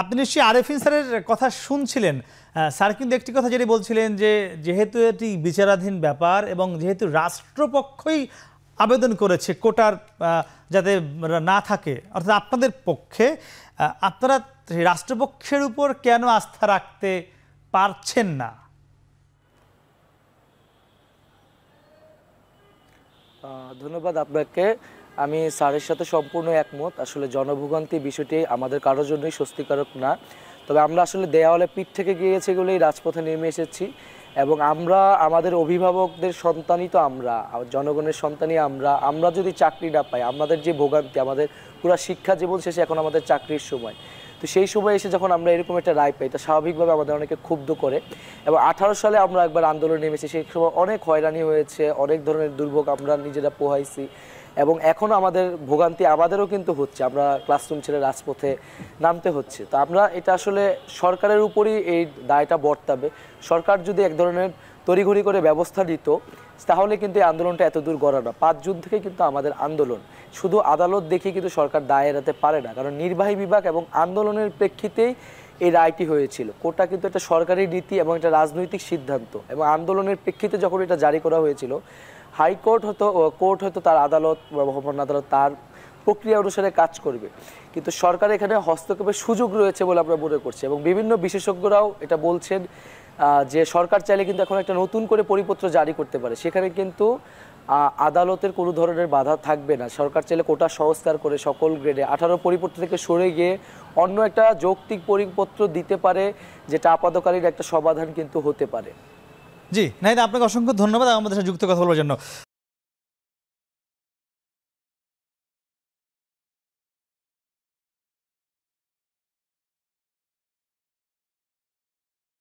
আপনি নিশ্চয়ই আরেফিন স্যারের কথা শুনছিলেন। স্যার কিন্তু একটি কথা যেটি বলছিলেন যে যেহেতু এটি বিচারাধীন ব্যাপার এবং যেহেতু রাষ্ট্রপক্ষই আবেদন করেছে কোটার যাতে না থাকে, অর্থাৎ আপনাদের পক্ষে, আপনারা রাষ্ট্রপক্ষের উপর কেন আস্থা রাখতে পারছেন না? ধন্যবাদ আপনাকে। আমি স্যারের সাথে সম্পূর্ণ একমত। আসলে জনভোগান্তি বিষয়টি আমাদের কারোর জন্যই স্বস্তিকারক না। তবে আমরা আসলে দেওয়ালে পিঠ থেকে গিয়েছে বলেই রাজপথে নেমে এসেছি এবং আমরা আমাদের অভিভাবকদের সন্তানই তো আমরা, জনগণের সন্তানই আমরা যদি চাকরি না পাই, আমাদের যে ভোগান্তি, আমাদের পুরো শিক্ষা জীবন শেষে এখন আমাদের চাকরির সময়, তো সেই সময় এসে যখন আমরা এরকম একটা রায় পাই, এটা স্বাভাবিকভাবে আমাদের অনেকে ক্ষুব্ধ করে। এবং 18 সালে আমরা একবার আন্দোলন নেমেছি, সেই সময় অনেক হয়রানি হয়েছে, অনেক ধরনের দুর্ভোগ আমরা নিজেরা পোহাইছি এবং এখনও আমাদের ভোগান্তি আমাদেরও কিন্তু হচ্ছে, আমরা ক্লাসরুম ছেড়ে রাজপথে নামতে হচ্ছে। তো আমরা এটা আসলে সরকারের উপরই এই দায়টা বর্তাবে। সরকার যদি এক ধরনের তড়িঘড়ি করে ব্যবস্থা নিত তাহলে কিন্তু এই আন্দোলনটা এত দূর গড়ানো। 5 জুন থেকে কিন্তু আমাদের আন্দোলন, শুধু আদালত দেখে কিন্তু সরকার দায় এড়াতে পারে না, কারণ নির্বাহী বিভাগ এবং আন্দোলনের প্রেক্ষিতেই এই রায়টি হয়েছিল। কোটা কিন্তু একটা সরকারি নীতি এবং একটা রাজনৈতিক সিদ্ধান্ত, এবং আন্দোলনের প্রেক্ষিতে যখন এটা জারি করা হয়েছিল, হাইকোর্ট কোর্ট হয়তো তার আদালত বা মহামান্য আদালত তার প্রক্রিয়া অনুসারে কাজ করবে, কিন্তু সরকার এখানে হস্তক্ষেপের সুযোগ রয়েছে বলে আমরা মনে করছি। এবং বিভিন্ন বিশেষজ্ঞরাও এটা বলছেন যে সরকার চাইলে কিন্তু এখন একটা নতুন করে পরিপত্র জারি করতে পারে, সেখানে কিন্তু আদালতের কোনো ধরনের বাধা থাকবে না। সরকার চাইলে কোটা সংস্কার করে সকল গ্রেডে 18 পরিপত্র থেকে সরে গিয়ে অন্য একটা যৌক্তিক পরিপত্র দিতে পারে, যেটা আপাতকালীন একটা সমাধান কিন্তু হতে পারে। জি নাহিদ, আপনাকে অসংখ্য ধন্যবাদ আমাদের সাথে যুক্ত কথা বলার জন্য।